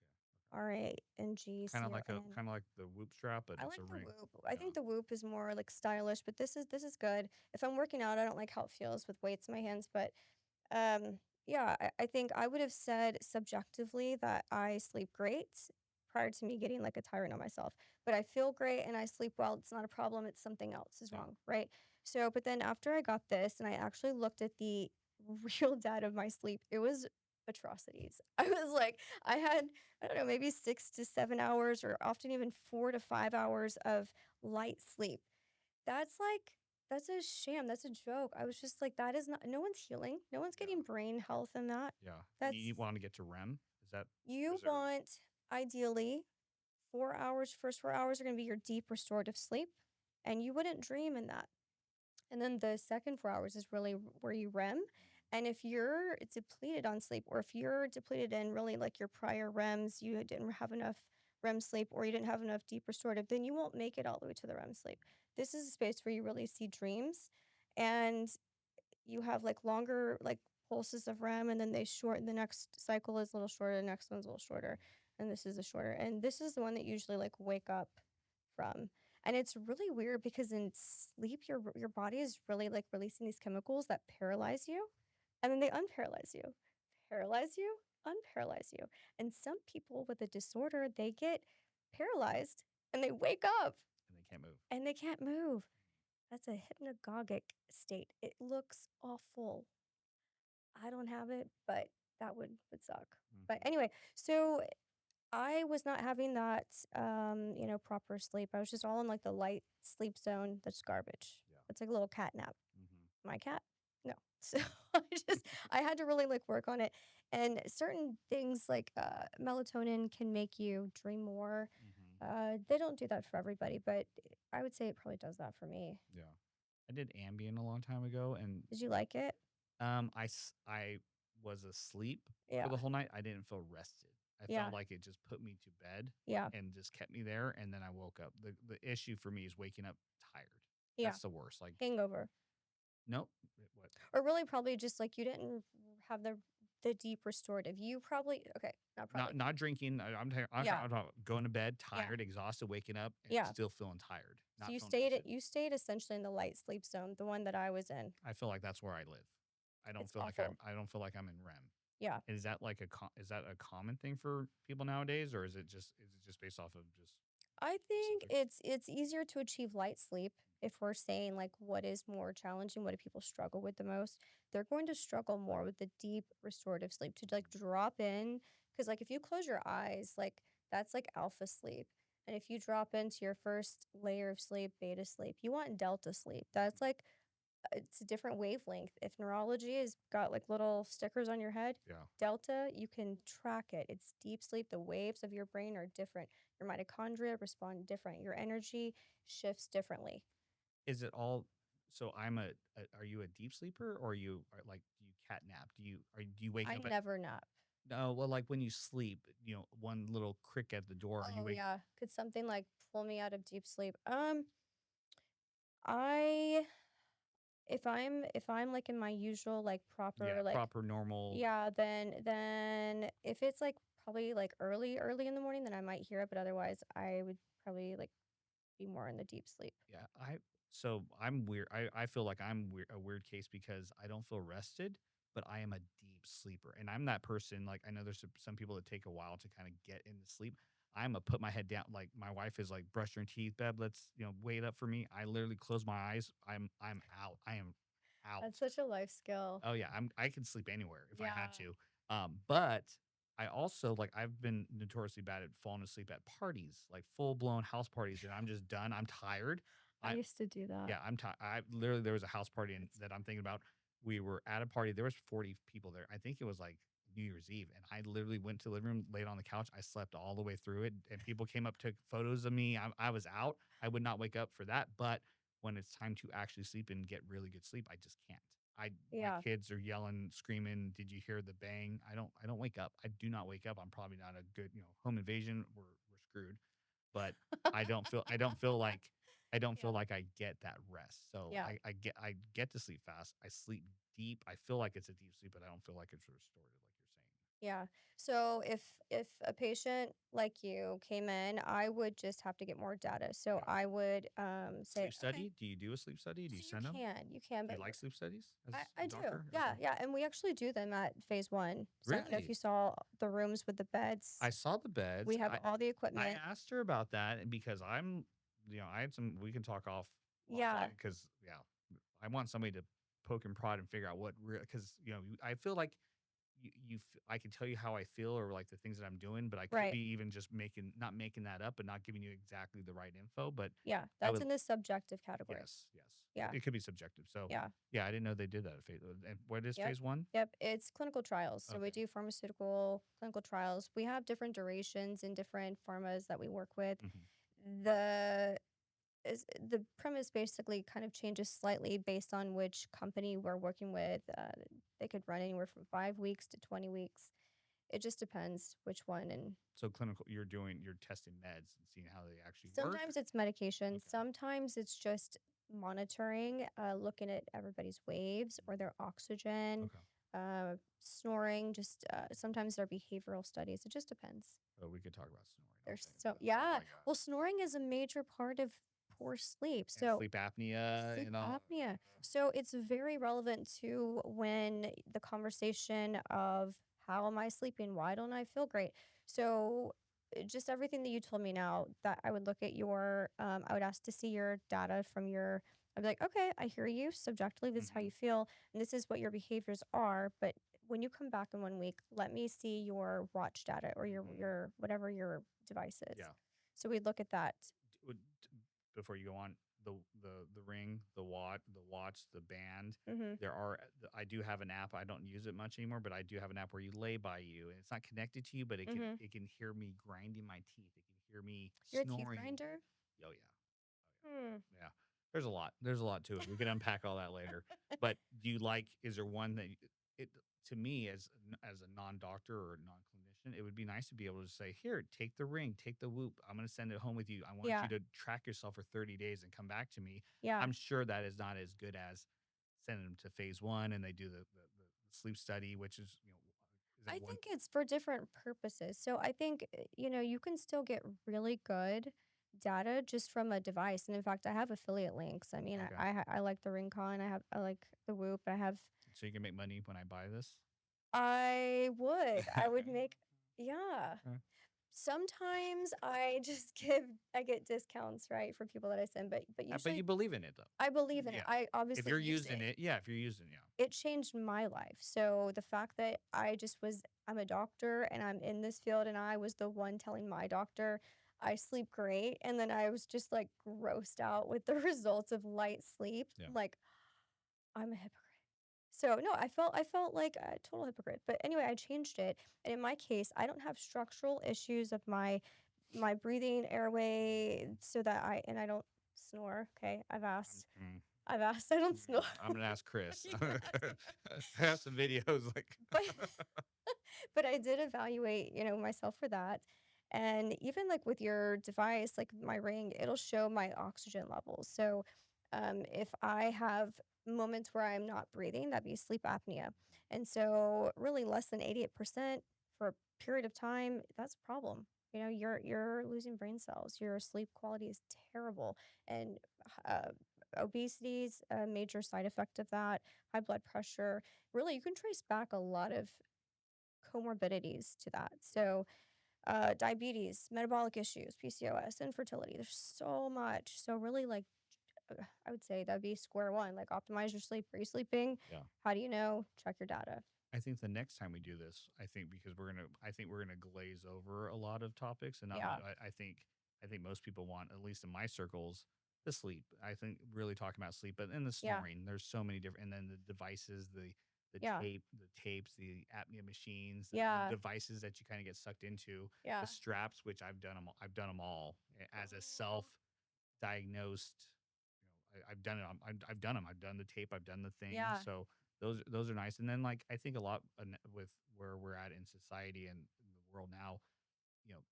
RANGCON. Kind of like the whoop strap, but I it's like a the ring. Whoop. I Yeah. think the Whoop is more, like, stylish, but this is good. If I'm working out, I don't like how it feels with weights in my hands, but, yeah, I think I would have said subjectively that I sleep great prior to me getting, like, a tyrant on myself, but I feel great and I sleep well, it's not a problem, it's something else is Yeah. wrong, right? So, but then after I got this and I actually looked at the real data of my sleep, it was atrocities. I was like, I had, I don't know, maybe 6 to 7 hours or often even 4 to 5 hours of light sleep. That's like that's a sham, that's a joke. I was just like, "That is not no one's healing, no one's Yeah. getting brain health in that." Yeah. And you That's want to get to REM? Is that or you is there? want ideally 4 hours first 4 hours are gonna be your deep restorative sleep, and you wouldn't dream in that. And then the second 4 hours is really where you REM. And if you're depleted on sleep, or if you're depleted in really like your prior REMs, you didn't have enough REM sleep, or you didn't have enough deep restorative, then you won't make it all the way to the REM sleep. This is a space where you really see dreams and you have like longer like pulses of REM and then they shorten the next cycle is a little shorter, the next one's a little shorter, and this is a shorter. And this is the one that you usually like wake up from. And it's really weird because in sleep your body is really like releasing these chemicals that paralyze you and then they unparalyze you. Paralyze you, unparalyze you. And some people with a disorder, they get paralyzed and they wake up And they can't move. and they can't move. That's a hypnagogic state. It looks awful. I don't have it, but that would suck. But Mhm. anyway, so I was not having that, proper sleep. I was just all in like the light sleep zone. That's garbage. Yeah. It's like a little cat nap. Mhm. My cat? No. So I had to really like work on it. And certain things like melatonin can make you dream more. Mhm. They don't do that for everybody, but I would say it probably does that for me. Yeah. I did Ambien a long time ago, and Did you like it? I was asleep for Yeah. the whole night. I didn't feel rested. I felt Yeah. like it just put me to bed Yeah. and just kept me there, and then I woke up. The issue for me is waking up tired. Yeah. That's the worst. Like, Hangover. nope. What? Or really probably just like you didn't have the deep restorative. You probably okay, not probably. Not drinking. I'm Yeah. talking about going to bed Yeah. tired, exhausted, waking up, and Yeah. still feeling tired. So not feeling rested. you stayed essentially in the light sleep zone, the one that I was in. I feel like that's where I live. It's awful. I don't feel like I'm in REM. Yeah. Is that like is that a common thing for people nowadays, or is it just based off of just I think specifics? it's easier to achieve light sleep if we're saying like what is more challenging, what do people struggle with the most? They're going to struggle more with the deep restorative sleep to like Mhm. drop in because like if you close your eyes, like that's like alpha sleep. And if you drop into your first layer of sleep, beta sleep, you want delta sleep. That's Mhm. like it's a different wavelength. If neurology has got like little stickers on your head, Yeah. delta, you can track it. It's deep sleep. The waves of your brain are different. Your mitochondria respond different. Your energy shifts differently. Is it all so are you a deep sleeper or like do you cat nap? Do you wake I up at never nap. no, well like when you sleep, one little crick at the door, you Oh wake yeah. Could something like pull me out of deep sleep? I if I'm like in my usual like proper yeah, like proper normal. yeah, then if it's like probably like early in the morning, then I might hear it, but otherwise I would probably like be more in the deep sleep. Yeah, I'm weird. I feel like a weird case because I don't feel rested, but I am a deep sleeper, and I'm that person. Like I know there's some people that take a while to kind of get into sleep. I'm a put my head down. Like my wife is like, brush your teeth, Beb. Let's wait up for me. I literally close my eyes. I'm out. I am That's out. such a life skill. Oh yeah, I can sleep anywhere if I had Yeah. to. But I also like I've been notoriously bad at falling asleep at parties, like full blown house parties, and I'm just done. I'm tired. I I used to do that. yeah, I'm tired. I literally there was a house party It's that I'm thinking about. We were at a party. There was 40 people there. I think it was like New Year's Eve, and I literally went to the living room, laid on the couch. I slept all the way through it, and people came up, took photos of me. I was out. I would not wake up for that. But when it's time to actually sleep and get really good sleep, I just can't. My yeah. kids are yelling, screaming. Did you hear the bang? I don't wake up. I do not wake up. I'm probably not a good home invasion. We're screwed, but I don't feel Yeah. like I get that rest. So Yeah. I get to sleep fast. I sleep deep. I feel like it's a deep sleep, but I don't feel like it's restorative like you're saying. Yeah. So if a patient like you came in, I would just have to get more data. So Yeah. I would say, Sleep okay, study? Do you do a sleep study? Do you so send them? you can, Do you but like sleep studies I as I a do. doctor? Yeah, Okay. yeah, and we actually do them at phase 1. So I don't know if Really? you saw the rooms with the beds. I saw the beds. We have all the I equipment. asked her about that and because I had some we can talk offline Yeah, because yeah, I want somebody to poke and prod and figure out what because I feel like I can tell you how I feel or like the things that I'm doing, but I could right. be even just not making that up and not giving you exactly the right info. But Yeah, I that's would in the subjective category. yes, Yeah, it could be subjective. So yeah. yeah, I didn't know they did that at phase. And what is Yep. phase one? Yep, it's clinical trials. So we Okay. do pharmaceutical clinical trials. We have different durations and different pharmas that we work with. Hmm. The the premise basically kind of changes slightly based on which company we're working with. They could run anywhere from 5 weeks to 20 weeks. It just depends which one. And So you're testing meds and seeing how they actually work. sometimes it's medication, Okay. sometimes it's just monitoring, looking at everybody's waves or their oxygen, Okay. snoring, just sometimes they're behavioral studies. It just depends. Oh, we could talk about snoring all There's day. so, Oh yeah. my god. Well, snoring is a major part of poor sleep. And So, sleep apnea, sleep apnea. So it's very relevant to when the conversation of how am I sleeping? Why don't I feel great? So just everything that you told me now that I would look at your I would ask to see your data from your I'd be like, okay, I hear you subjectively. This is how Mhm. you feel, and this is what your behaviors are. But when you come back in 1 week, let me see your watch data or Mhm. your whatever your device is. Yeah. So we'd look at that. Before you go on, the ring, the watch, the band. Mm-hmm. I do have an app. I don't use it much anymore, but I do have an app where you lay by you, and it's not connected to you, but Mm-hmm. it can hear me grinding my teeth. It can hear me You're a teeth snoring. grinder. Oh yeah, oh Hmm. yeah, yeah. There's a lot. There's a lot to it. We can unpack all that later. But do you like? Is there one that it to me as a non doctor or non clinician, it would be nice to be able to say, here, take the ring, take the whoop. I'm going to send it home with you. I want you Yeah. to track yourself for 30 days and come back to me. Yeah. I'm sure that is not as good as sending them to phase one and they do the sleep study, which is, is I that one? think it's for different purposes. So I think, you know, you can still get really good data just from a device, and in fact, I have affiliate links. I mean, Okay. I like the Rincon, I like the Whoop, I have So you can make money when I buy this? I would make yeah. Sometimes I get discounts, right, for people that I send, but But you usually believe in it though. I believe in it. Yeah. I If obviously you're use using it. it, yeah, if you're using, yeah. It changed my life. So the fact that I'm a doctor and I'm in this field and I was the one telling my doctor I sleep great, and then I was just like grossed out with the results of light sleep. Yeah. Like, I'm a hypocrite. So no, I felt like a total hypocrite. But anyway, I changed it. And in my case, I don't have structural issues of my breathing airway so that I don't snore. Okay. I'm, I've asked I don't snore. I'm gonna ask Chris. You I asked. have some videos like But but I did evaluate, myself for that. And even like with your device, like my ring, it'll show my oxygen levels. So if I have moments where I'm not breathing, that'd be sleep apnea. And so really less than 88% for a period of time, that's a problem. You're losing brain cells. Your sleep quality is terrible. And uh, obesity is a major side effect of that, high blood pressure. Really, you can trace back a lot of comorbidities to that. So, diabetes, metabolic issues, PCOS, infertility. There's so much. So, really, like, I would say that'd be square one. Like, optimize your sleep. Are you sleeping? yeah. How do you know? Check your data. I think the next time we do this, I think we're gonna glaze over a lot of topics, and not much. Yeah. I think most people want, at least in my circles, the sleep. I think really talking about sleep, but in the Yeah. snoring, there's so many different, and then the devices, Yeah. the tapes, the apnea machines, the Yeah. devices that you kind of get sucked into, the Yeah. straps, which I've done them all as a self diagnosed. I've done it. I've done them. I've done the tape. I've done the thing. Yeah. So those are nice. And then like I think a lot with where we're at in society and in the world now,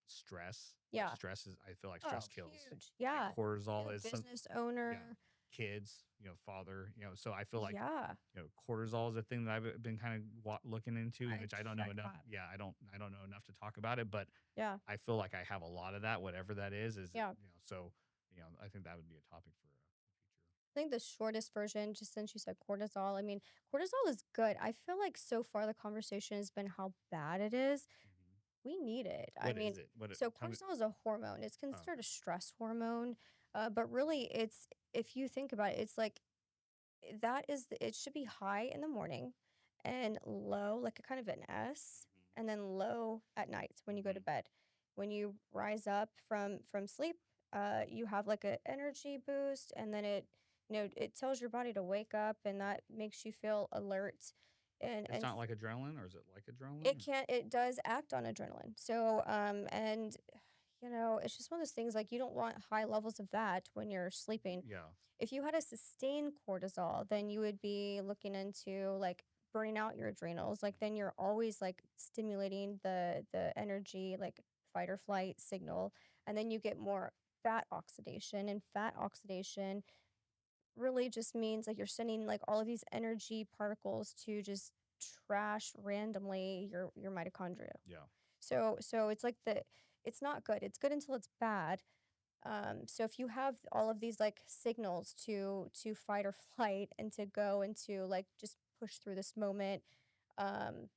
stress. Yeah. Stress is. I feel like stress Oh, kills. huge. Like Yeah. You're cortisol a is some. business Yeah, owner. kids. Father. So I feel like Yeah. cortisol is a thing that I've been kind of looking into, I which I don't know check enough. that. Yeah, I don't know enough to talk about it, but Yeah. I feel like I have a lot of that, whatever that is. Yeah. So I think that would be a topic for future. I think the shortest version, just since you said cortisol, I mean, cortisol is good. I feel like so far the conversation has been how bad it is. Mhm. We need it. I What is mean, it? What it so tell me. cortisol is a hormone. It's Oh, considered okay. a stress hormone, but really, if you think about it, it's like it should be high in the morning and low, like a kind of an S, Mhm. and then low at night when you go to Mhm. bed. When you rise up from sleep, you have like a energy boost, and then it tells your body to wake up, and that makes you feel alert. It's And not like adrenaline, or is it like adrenaline? it Or? can it does act on adrenaline. So, and it's just one of those things like you don't want high levels of that when you're sleeping. Yeah. If you had a sustained cortisol, then you would be looking into like burning out your adrenals. Like then you're always like stimulating the energy, like fight or flight signal, and then you get more fat oxidation. And fat oxidation really just means like you're sending like all of these energy particles to just trash randomly your mitochondria. Yeah. So it's not good. It's good until it's bad. So if you have all of these like signals to fight or flight and to go into like just push through this moment, um,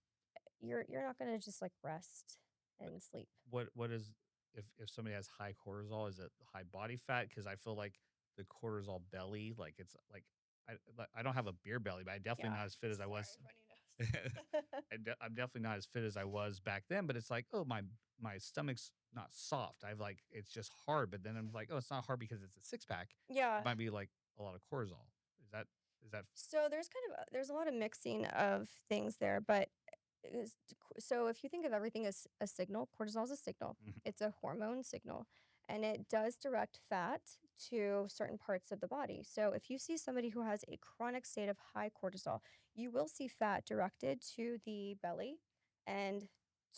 you're not gonna just like rest But and sleep. what is if somebody has high cortisol, is it high body fat? Because I feel like the cortisol belly, like it's like I don't have a beer belly, but I definitely Yeah. not as fit as I was. Sorry, runny nose. I'm definitely not as fit as I was back then, but it's like, oh, my stomach's not soft. I've like it's just hard, but then I'm like, oh, it's not hard because it's a six pack. It Yeah. might be like a lot of cortisol. Is that So there's a lot of mixing of things there, but so if you think of everything as a signal, cortisol is a signal. Mhm. It's a hormone signal, and it does direct fat to certain parts of the body. So if you see somebody who has a chronic state of high cortisol, you will see fat directed to the belly and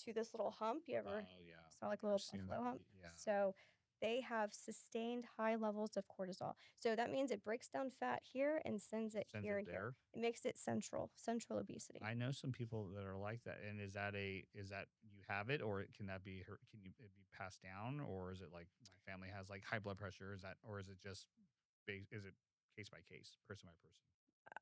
to this little hump. You ever Oh yeah, saw like a I've little seen that. buffalo hump? Yeah, So they have sustained high levels of cortisol. So that means it breaks down fat here and sends it sends here it and here. there. It makes it central obesity. I know some people that are like that. And is that have it, or can that be her? Can you it be passed down, or is it like my family has like high blood pressure? Is that, or is it just is it case by case, person by person?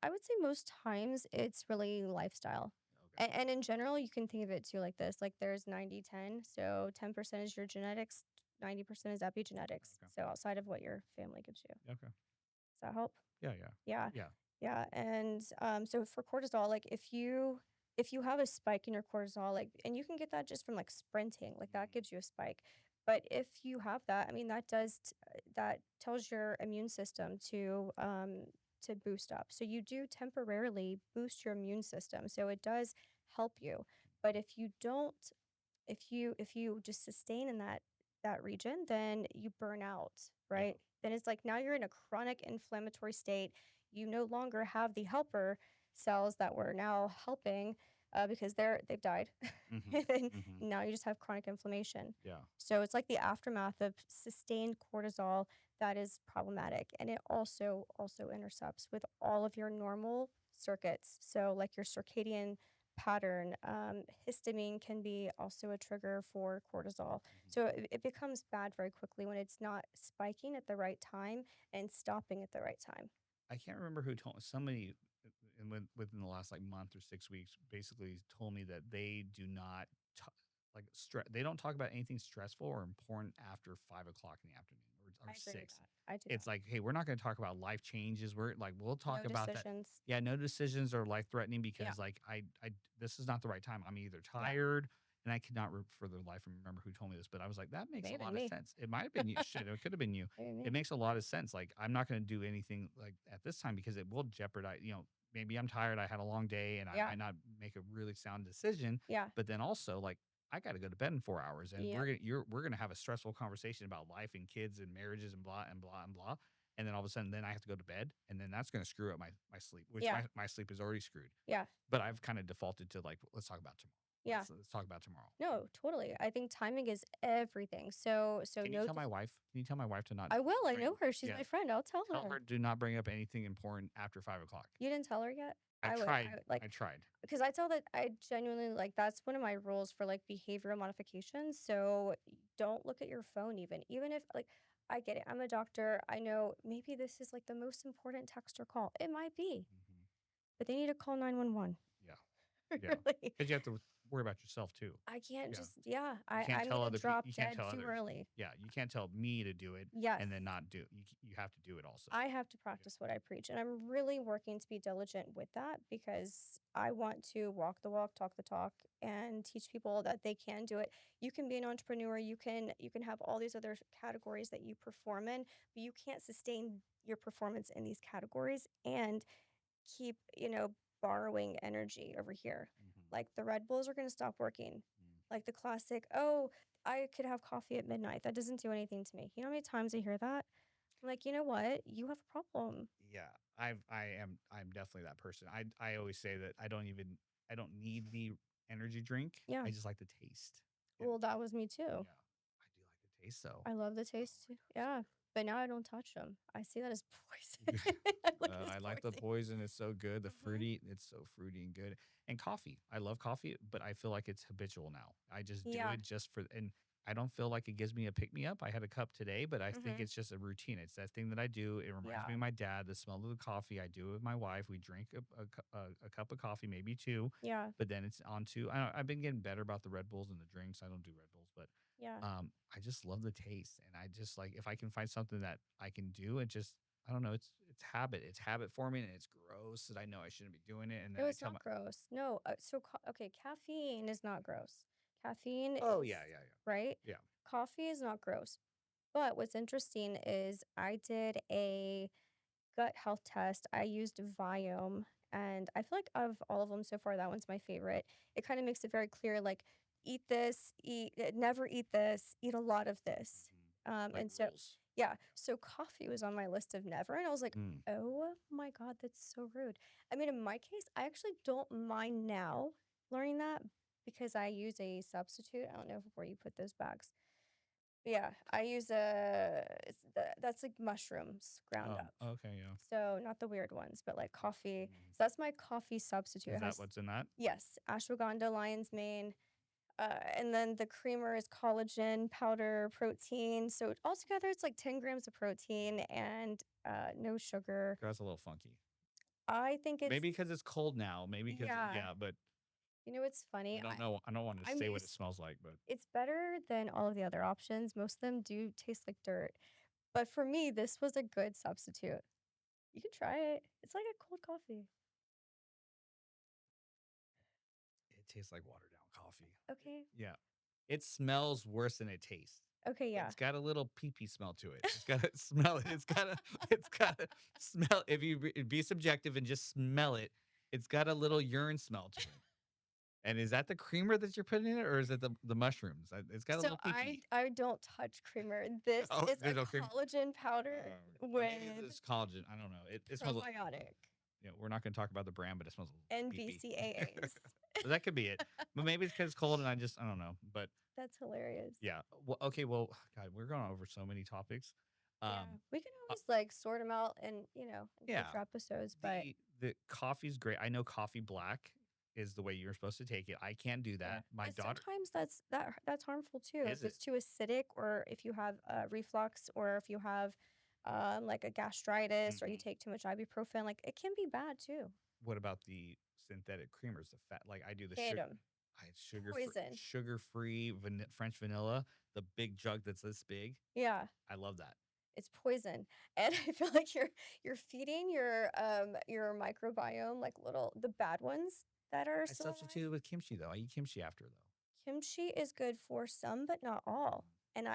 I would say most times it's really lifestyle. Okay. And in general, you can think of it too like this, like there's 90-10. So 10% is your genetics, 90% is epigenetics. Okay. So outside of what your family gives you. Okay. Does that help? Yeah. Yeah. Yeah. Yeah. Yeah. And so for cortisol, like if you have a spike in your cortisol, like and you can get that just from like sprinting, like that Mhm. gives you a spike. But if you have that, I mean that that tells your immune system to boost up. So you do temporarily boost your immune system. So it does help you. But if you don't if you just sustain in that region, then you burn out, Yeah. right? Then it's like now you're in a chronic inflammatory state. You no longer have the helper cells that were now helping because they've died, Mhm. and then Mhm. now you just have chronic inflammation. Yeah. So it's like the aftermath of sustained cortisol that is problematic, and it also intercepts with all of your normal circuits. So like your circadian pattern. Histamine can be also a trigger for cortisol. Mhm. So it becomes bad very quickly when it's not spiking at the right time and stopping at the right time. I can't remember who told somebody within the last like month or 6 weeks basically told me that they do not like stress. They don't talk about anything stressful or important after 5 o'clock in the afternoon or I agree with six. that. I do It's that. like, hey, we're not going to talk about life changes. We're like, we'll talk No about that. decisions. Yeah, no decisions are life threatening Yeah. because like this is not the right time. I'm either Yeah. tired and I cannot for the life remember who told me this, but I was like, that makes a Maybe lot of me. sense. It might have been you. Shit, it could have been you. Maybe It me. makes a lot of sense. Like, I'm not going to do anything like at this time because it will jeopardize, maybe I'm tired. I had a long day and I Yeah. might not make a really sound decision. Yeah. But then also, like, I got to go to bed in 4 hours and Yep. we're gonna have a stressful conversation about life and kids and marriages and blah and blah and blah. And then all of a sudden, then I have to go to bed, and then that's gonna screw up my sleep, which Yeah. my sleep is already screwed. Yeah. But I've kind of defaulted to like, let's talk about tomorrow. Yeah. Let's talk about tomorrow. No, totally. I think timing is everything. So Can you no, tell my wife? Can you tell my wife to not I will. I bring? know her. She's Yeah, my friend. I'll tell tell her. her do not bring up anything important after 5 o'clock. You didn't tell her yet? I I would. I tried. would like I tried. because I tell that I genuinely like that's one of my rules for like behavioral modifications. So don't look at your phone even if like I get it. I'm a doctor. I know maybe this is like the most important text or call. It might be, Mhm. but they need to call 911. Yeah, yeah, Really. because you have to worry about yourself too. I can't Yeah. just yeah, You can't I'm tell gonna other people. drop You can't dead tell too others. early. Yeah, you can't tell me to do it Yes. and then not do. You have to do it also. I have to Yeah. practice what I preach, and I'm really working to be diligent with that because I want to walk the walk, talk the talk, and teach people that they can do it. You can be an entrepreneur, you can have all these other categories that you perform in, but you can't sustain your performance in these categories and keep, borrowing energy over here. Mhm. Like the Red Bulls are going to stop working. Mm. Like the classic, "Oh, I could have coffee at midnight. That doesn't do anything to me." You know how many times I hear that? I'm like, "You know what? You have a problem." Yeah, I'm definitely that person. I always say that I don't need the energy drink. Yeah. I just like the taste. And Well, that was me too. yeah, I do like the taste though. I love the Oh taste my too. god, so Yeah. But now I don't touch them. I see that as poison. I look at it as I like the poison. poison. It's so good. The Mhm. fruity, it's so fruity and good. And coffee. I love coffee, but I feel like it's habitual now. I just do Yeah. it just for, and I don't feel like it gives me a pick me up. I had a cup today, but I think Mhm. it's just a routine. It's that thing that I do. It reminds me Yeah. of my dad, the smell of the coffee. I do it with my wife. We drink a cup of coffee, maybe two, Yeah. but then it's on to, I've been getting better about the Red Bulls and the drinks. I don't do Red Bulls, but Yeah. I just love the taste. And I just like, if I can find something that I can do, it just, I don't know. It's habit. It's habit forming, and it's gross that I know I shouldn't be doing it. And then No, I it's tell not my, gross. No. Okay, caffeine is not gross. Caffeine oh is yeah, yeah, yeah, right. yeah. Coffee is not gross. But what's interesting is I did a gut health test. I used Viome, and I feel like of all of them so far, that one's my favorite. It kind of makes it very clear, like eat this, never eat this, eat a lot of this. Mhm. Like And so, rules. yeah, so coffee was on my list of never, and I was like, Mm. oh my god, that's so rude. I mean, in my case, I actually don't mind now learning that because I use a substitute. I don't know where you put those bags. Yeah, I use that's like mushrooms ground Oh, up. okay, yeah. So, not the weird ones, but like coffee. Mhm. So that's my coffee substitute. Is It that has what's in that? yes, ashwagandha, lion's mane, And then the creamer is collagen, powder, protein. So altogether, it's like 10 grams of protein and no sugar. That's a little funky. I think it's, Maybe because it's cold now. Maybe because yeah. yeah, but You know, it's I funny. don't know. I don't want to I'm say what it used, smells like, but it's better than all of the other options. Most of them do taste like dirt. But for me, this was a good substitute. You can try it. It's like a cold coffee. it tastes like watered down coffee. Okay. Yeah. It smells worse than it tastes. Okay, yeah. It's got a little pee-pee smell to it. It's gotta smell it. It's gotta smell if you be subjective and just smell it, it's got a little urine smell to it. And is that the creamer that you're putting in it, or is it the mushrooms? It's got a So little I pee-pee. I don't touch creamer. This Oh, is a there's no cream. collagen powder Maybe with it's collagen. I don't know. It smells. probiotic Yeah, we're not gonna talk about the brand, but it smells a little and pee-pee. BCAAs. So that could be it. But maybe it's because it's cold and I don't know. But That's hilarious. yeah. Well, okay. Well, God, we're going over so many topics. Yeah, Um, we can uh, always like sort them out and in yeah. future episodes. But The coffee's great. I know coffee black is the way you're supposed to take it. I can't do yeah, that. My but daughter sometimes that's harmful too. is If it. it's too acidic, or if you have reflux, or if you have like a gastritis, or you Mhm. take too much ibuprofen, like it can be bad too. What about the synthetic creamers? The fat, like I do the Hate sugar. them. I Poison. sugar free French vanilla, the big jug that's this big. Yeah. I love that. It's poison, and I feel like you're feeding your microbiome, like, little the bad ones that are I still alive. substitute with kimchi though. I eat kimchi after though. Kimchi is good for some, but not all, Mm. and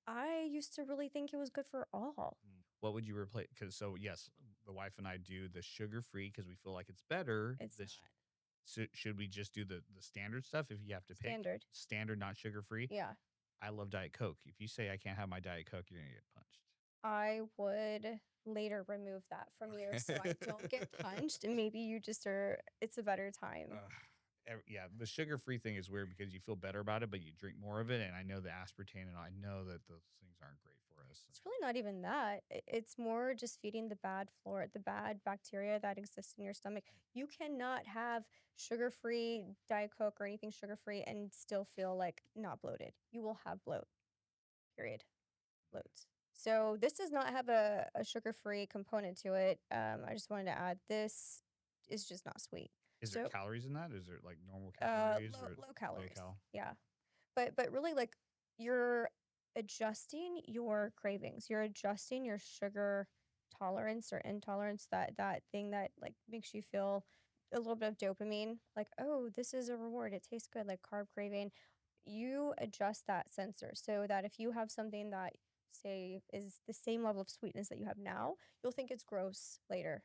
I used to really think it was good for all. What would you replace? Because so yes, the wife and I do the sugar free because we feel like it's better. It's not. Should we just do the standard stuff if you have to pick Standard. standard, not sugar free? Yeah. I love Diet Coke. If you say I can't have my Diet Coke, you're gonna get punched. I would later remove that from you so I don't get punched, and maybe you just are it's a better time. Ugh, yeah, the sugar-free thing is weird because you feel better about it, but you drink more of it, and I know the aspartame, and I know that those things aren't great for us. It's really not even that. It's more just feeding the bad flora, the bad bacteria that exists in your stomach. You cannot have sugar-free Diet Coke or anything sugar-free and still feel like not bloated. You will have bloat, period. Bloat. So this does not have a sugar-free component to it. I just wanted to add this is just not sweet. Is there So calories in that? Is there like normal calories or low low calories. cal? Yeah. But really, like, you're adjusting your cravings. You're adjusting your sugar tolerance or intolerance, that thing that, like, makes you feel a little bit of dopamine, like, "Oh, this is a reward, it tastes good," like carb craving. You adjust that sensor so that if you have something that, say, is the same level of sweetness that you have now, you'll think it's gross later.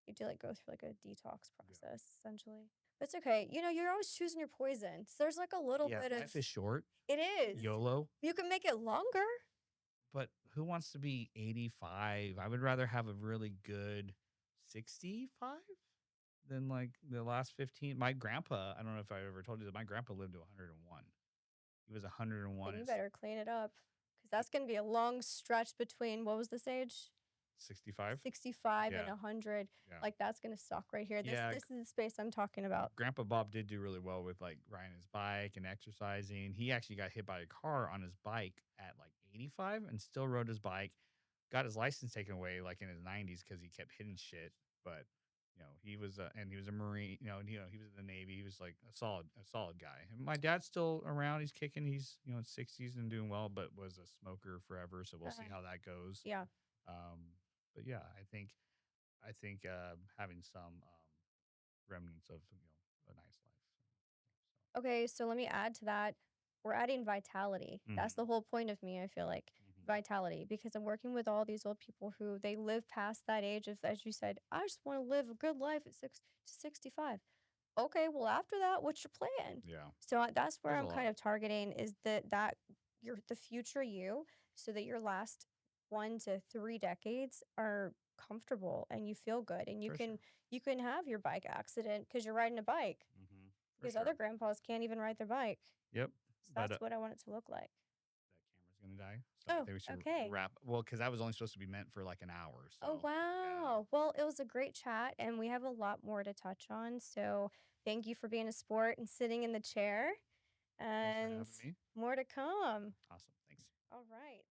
You have to, like, go through, like, a detox Yeah. process, essentially. But it's okay. You're always choosing your poison. So there's, like, a little Yeah, bit of life is short. it is. YOLO. You can make it longer. But who wants to be 85? I would rather have a really good 65 than like the last 15. My grandpa, I don't know if I ever told you that my grandpa lived to 101. He was 101 Then you and better clean it up, because that's gonna be a long stretch between what was this age? 65. 65 and Yeah. 100. Yeah. Like, that's gonna suck right here. This Yeah. this is the space I'm talking about. Grandpa Bob did do really well with like riding his bike and exercising. He actually got hit by a car on his bike at like 85 and still rode his bike. Got his license taken away like in his 90s because he kept hitting shit. But he was and he was a Marine. He was in the Navy. He was like a solid guy. And my dad's still around. He's kicking. He's 60s and doing well, but was a smoker forever. So we'll see Uh, how that goes. yeah. But yeah, I think having some remnants of a nice life. Okay, so let me add to that. We're adding vitality. So. That's the whole point of me, I feel like. Vitality, because I'm working with all these old people who they live past that age of, as you said, I just want to live a good life at 65. Okay, well, after that, what's your plan? Yeah, So that's where there's a I'm kind lot of targeting, is that you're the future you, so that your last 1 to 3 decades are comfortable and you feel good, and you for can sure. you can have your bike accident because you're riding a bike, For because sure. other grandpas can't even ride their bike. Yep. So But that's what I want it to look like. that camera's gonna die, so I Oh, think we should okay. wrap. Well, because that was only supposed to be meant for like an hour. Oh, So yeah. wow. Well, it was a great chat, and we have a lot more to touch on. So thank you for being a sport and sitting in the chair. Thanks for and having me. more to come. Awesome. Thanks. All right.